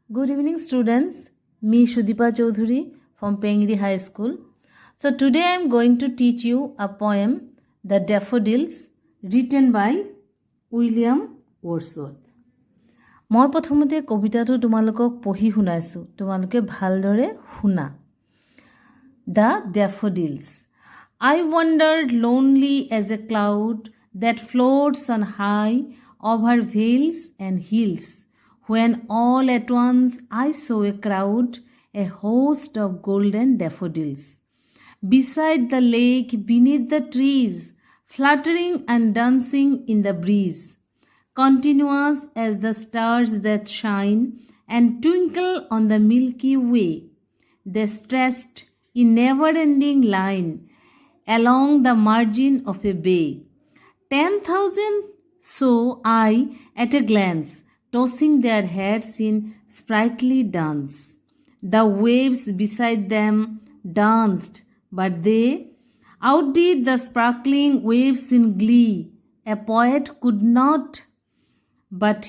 Good evening, students. Me, Shudipa Chaudhuri from Pengri High School. So today I am going to teach you a poem, The Daffodils, written by William Wordsworth. মই প্ৰথমতে কবিতাটো তোমালোকক পঢ়ি শুনাইছো তোমালোকে ভালদৰে শুনা The Daffodils. I wandered lonely as a cloud that floats on high over vales and hills, when all at once I saw a crowd, a host of golden daffodils, beside the lake, beneath the trees, fluttering and dancing in the breeze, continuous as the stars that shine and twinkle on the Milky Way. They stretched in never-ending line along the margin of a bay. 10,000 saw I at a glance, tossing their heads in sprightly dance. The waves beside them danced, but they outdid the sparkling waves in glee. A poet could not but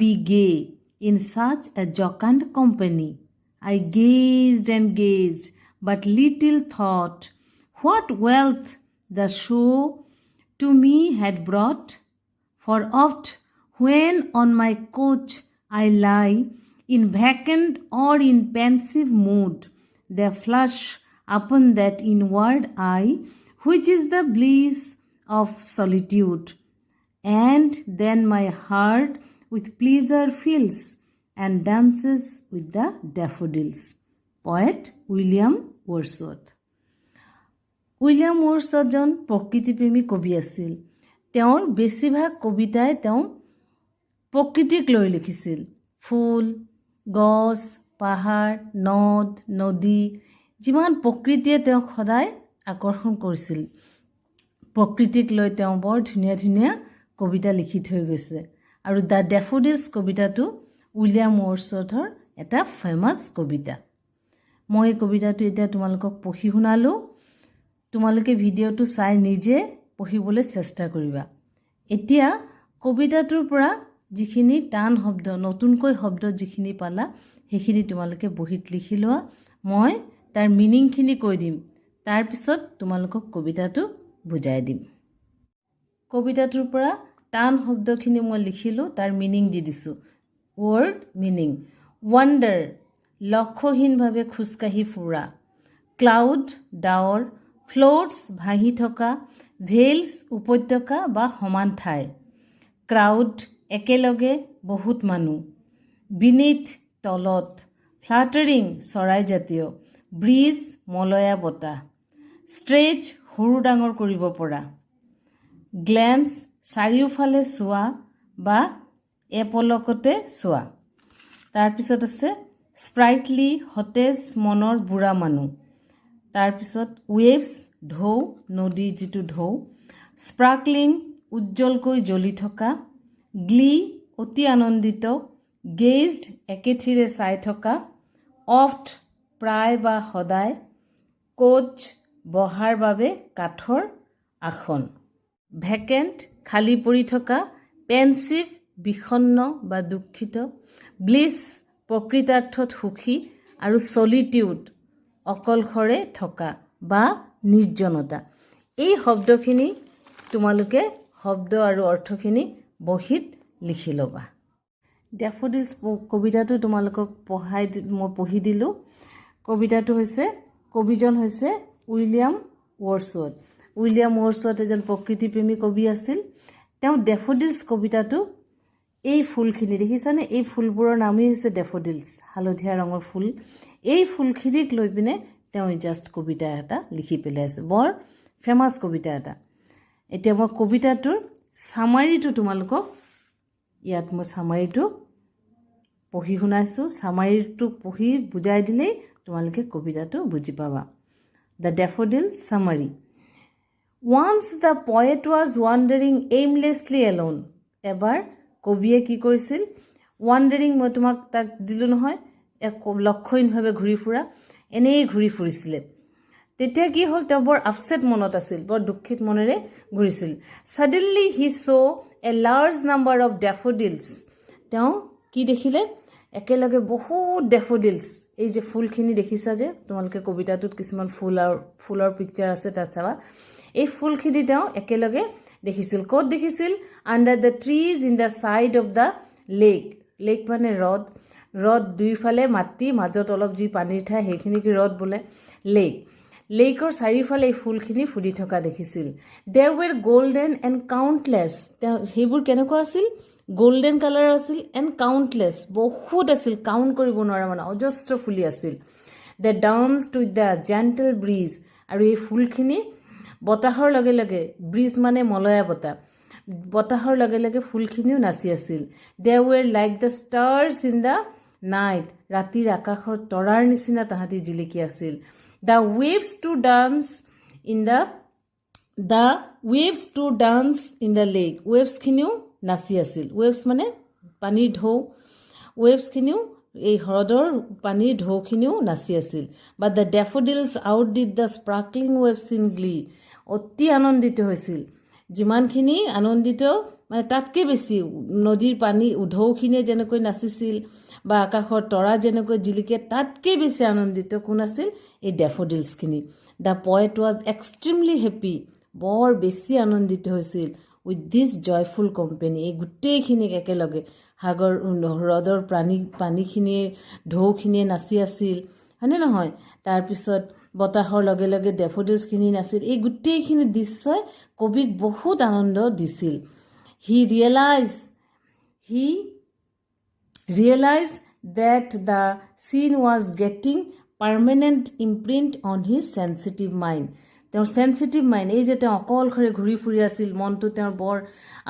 be gay in such a jocund company. I gazed and gazed, but little thought what wealth the show to me had brought. For oft, when on my couch I lie, in vacant or in pensive mood, there flush upon that inward eye, which is the bliss of solitude. And then my heart with pleasure fills and dances with the daffodils. Poet William Wordsworth. William Wordsworth প্ৰকৃতিপ্ৰেমী কবি আছিল। তেওঁৰ বেছিভাগ কবিতাই তেওঁ প্ৰকৃতিক লৈ লিখিছিল। ফুল, গছ, পাহাৰ, নদ, নদী, যিমান প্ৰকৃতিয়ে তেওঁক সদায় আকৰ্ষণ কৰিছিল। প্ৰকৃতিক লৈ তেওঁ বৰ ধুনীয়া ধুনীয়া কবিতা লিখি থৈ গৈছে। আৰু দ্য ডেফোডিলছ কবিতাটো উইলিয়াম ওৱৰ্ডছৱৰ্থৰ এটা ফেমাছ কবিতা। মই এই কবিতাটো এতিয়া তোমালোকক পঢ়ি শুনালোঁ। তোমালোকে ভিডিঅ'টো চাই নিজে পঢ়িবলৈ চেষ্টা কৰিবা। এতিয়া কবিতাটোৰ পৰা যিখিনি টান শব্দ, নতুনকৈ শব্দ যিখিনি পালা, সেইখিনি তোমালোকে বহীত লিখি লোৱা। মই তাৰ মিনিংখিনি কৈ দিম, তাৰপিছত তোমালোকক কবিতাটো বুজাই দিম। কবিতাটোৰ পৰা টান শব্দখিনি মই লিখিলোঁ, তাৰ মিনিং দি দিছোঁ। ৱৰ্ড মিনিং: ৱাণ্ডাৰ, লক্ষ্যহীনভাৱে খোজকাঢ়ি ফুৰা; ক্লাউড, ডাৱৰ; ফ্ল'টছ, ভাহি থকা; ভেলছ, উপত্যকা বা সমান ঠাই; ক্ৰাউড, একেলগে বহুত মানুহ; বিনিথ, তলত; ফ্লাটাৰিং, চৰাইজাতীয়; ব্ৰিজ, মলয়া বতাহ; ষ্ট্ৰেচ, সৰু ডাঙৰ কৰিব পৰা; গ্লেন্স, চাৰিওফালে চোৱা বা এপলকতে চোৱা। তাৰপিছত আছে স্প্ৰাইটলি, সতেজ মনৰ বুঢ়া মানুহ। তাৰপিছত ৱেভছ, ঢৌ, নদীৰ যিটো ঢৌ; স্পাৰ্কলিং, উজ্জ্বলকৈ জ্বলি থকা; গ্লি, অতি আনন্দিত; গেজড, একেথিৰে চাই থকা; অফ্ট, প্ৰায় বা সদায়; কোচ, বহাৰ বাবে কাঠৰ আসন; ভেকেণ্ট, খালী পৰি থকা; পেনচিভ, বিষণ্ণ বা দুখিত; ব্লিছ, প্ৰকৃতাৰ্থত সুখী; আৰু চলিটিউড, অকলশৰে থকা বা নিৰ্জনতা। এই শব্দখিনি তোমালোকে শব্দ আৰু অৰ্থখিনি বহীত লিখি ল'বা। ডেফোডিলছ কবিতাটো তোমালোকক মই পঢ়ি দিলোঁ। কবিতাটো হৈছে, কবিজন হৈছে উইলিয়াম ওৱৰ্ডছৱৰ্থ। উইলিয়াম ওৱৰ্ডছৱৰ্থ এজন প্ৰকৃতিপ্ৰেমী কবি আছিল। তেওঁ ডেফোডিলছ কবিতাটো, এই ফুলখিনি দেখিছানে, এই ফুলবোৰৰ নামেই হৈছে ডেফোডিলছ, হালধীয়া ৰঙৰ ফুল। এই ফুলখিনিক লৈ পিনে তেওঁ জাষ্ট কবিতা এটা লিখি পেলাইছে, বৰ ফেমাছ কবিতা এটা। এতিয়া মই কবিতাটোৰ চামাৰিটো তোমালোকক, ইয়াত মই চামাৰিটো পঢ়ি শুনাইছোঁ। চামাৰিটো পঢ়ি বুজাই দিলেই তোমালোকে কবিতাটো বুজি পাবা। The daffodil summary: Once the poet was wandering aimlessly alone. এবাৰ কবিয়ে কি কৰিছিল? ৱাণ্ডাৰিং, মই তোমাক তাক দিলোঁ নহয়, লক্ষ্যহীনভাৱে ঘূৰি ফুৰা, এনেই ঘূৰি ফুৰিছিলে। তেতিয়া কি হ'ল, তেওঁ বৰ আপছেট মনত আছিল, বৰ দুখিত মনেৰে ঘূৰিছিল। Suddenly he saw' a large number of daffodils. তেওঁ কি দেখিলে? একেলগে বহুত ডেফোডিলছ এই যে ফুলখিনি দেখিছা যে তোমালোকে কবিতাটোত কিছুমান ফুলৰ পিকচাৰ আছে তাত চাবা এই ফুলখিনি তেওঁ একেলগে দেখিছিল ক'ত দেখিছিল under the trees in the side of the lake মানে হ্ৰদ দুইফালে মাটি মাজত অলপ যি পানীৰ ঠাই সেইখিনিক হ্ৰদ বোলে লেকৰ চাৰিওফালে এই ফুলখিনি ফুলি থকা দেখিছিল দে ৱেৰ গল্ডেন এণ্ড কাউণ্টলেছ সেইবোৰ কেনেকুৱা আছিল গোল্ডেন কালাৰ আছিল এণ্ড কাউণ্টলেছ বহুত আছিল কাউণ্ট কৰিব নোৱাৰা মানে অজস্ৰ ফুলি আছিল the danced with the gentle bridge আৰু এই ফুলখিনি বতাহৰ লগে লগে ব্ৰিজ মানে মলয়া বতাহৰ লগে লগে ফুলখিনিও নাচি আছিল they were like the stars in the night ৰাতিৰ আকাশৰ তৰাৰ নিচিনা তাহাঁতি জিলিকি আছিল the waves to dance in the lake ৱেভছখিনিও নাচি আছিল ৱেভছ মানে পানীৰ ঢৌ ৱেভছখিনিও এই হ্ৰদৰ পানীৰ ঢৌখিনিও নাচি আছিল but the daffodils outdid the sparkling waves in glee অতি আনন্দিত হৈছিল যিমানখিনি আনন্দিত মানে তাতকৈ বেছি নদীৰ পানী ঢৌখিনিয়ে যেনেকৈ নাচিছিল বা আকাশৰ তৰা যেনেকৈ জিলিকে তাতকৈ বেছি আনন্দিত কোন আছিল এই ডেফোডিলছখিনি the poet was extremely happy বৰ বেছি আনন্দিত হৈছিল উইথ দিছ জয়ফুল কোম্পেনী এই গোটেইখিনিক একেলগে হ্ৰদৰ পানীখিনিয়ে ঢৌখিনিয়ে নাচি আছিল হয়নে নহয় তাৰপিছত বতাহৰ লগে লগে ডেফোডিলছখিনি নাছিল এই গোটেইখিনি দৃশ্যই কবিক বহুত আনন্দ দিছিল হি realise that the scene was getting permanent imprint on his sensitive mind. তেওঁৰ sensitive mind এই যে তেওঁ অকলশৰে ঘূৰি ফুৰি আছিল মনটো তেওঁৰ বৰ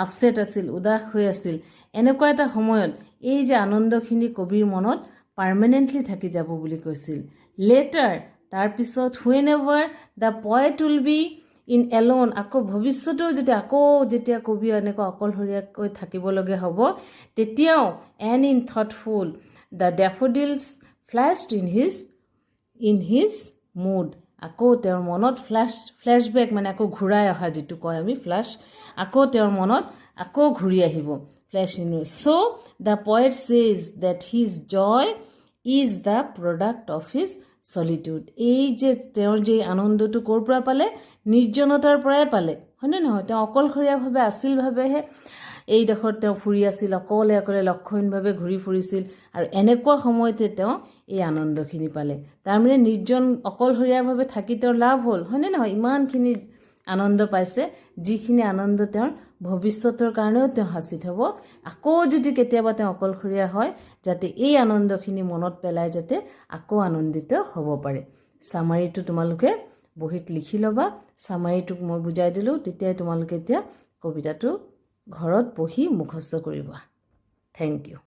আপছেট আছিল উদাস হৈ আছিল এনেকুৱা এটা সময়ত এই যে আনন্দখিনি কবিৰ মনত পাৰ্মানেণ্টলি থাকি যাব বুলি কৈছিল লেটাৰ তাৰপিছত whenever the poet will be in alone আকৌ ভৱিষ্যতেও যেতিয়া কবি এনেকুৱা অকলশৰীয়াকৈ থাকিবলগীয়া হ'ব তেতিয়াও and in thoughtful the daffodils flashed in his mood আকৌ তেওঁৰ মনত ফ্লেশ্ববেক মানে আকৌ ঘূৰাই অহা যিটো কয় আমি ফ্লাছ আকৌ তেওঁৰ মনত আকৌ ঘূৰি আহিব flash in so the poet says that his joy is the product of his solitude এই যে তেওঁৰ যে আনন্দটো ক'ৰ পৰা পালে নিৰ্জনতাৰ পৰাই পালে হয়নে নহয় তেওঁ অকলশৰীয়াভাৱে আছিল ভাৱেহে এইডোখৰত তেওঁ ফুৰি আছিল অকলে লক্ষণভাৱে ঘূৰি ফুৰিছিল আৰু এনেকুৱা সময়তে তেওঁ এই আনন্দখিনি পালে তাৰমানে নিৰ্জন অকলশৰীয়াভাৱে থাকি তেওঁৰ লাভ হ'ল হয়নে নহয় ইমানখিনি আনন্দ পাইছে যিখিনি আনন্দ তেওঁৰ ভৱিষ্যতৰ কাৰণেও তেওঁ সাঁচি থ'ব আকৌ যদি কেতিয়াবা তেওঁ অকলশৰীয়া হয় যাতে এই আনন্দখিনি মনত পেলাই যাতে আকৌ আনন্দিত হ'ব পাৰে সামাৰীটো তোমালোকে বহিত লিখি ল'বা সামাৰীটোক মই বুজাই দিলোঁ তেতিয়াই তোমালোকে এতিয়া কবিতাটো ঘৰত পঢ়ি মুখস্থ কৰিবা থেংক ইউ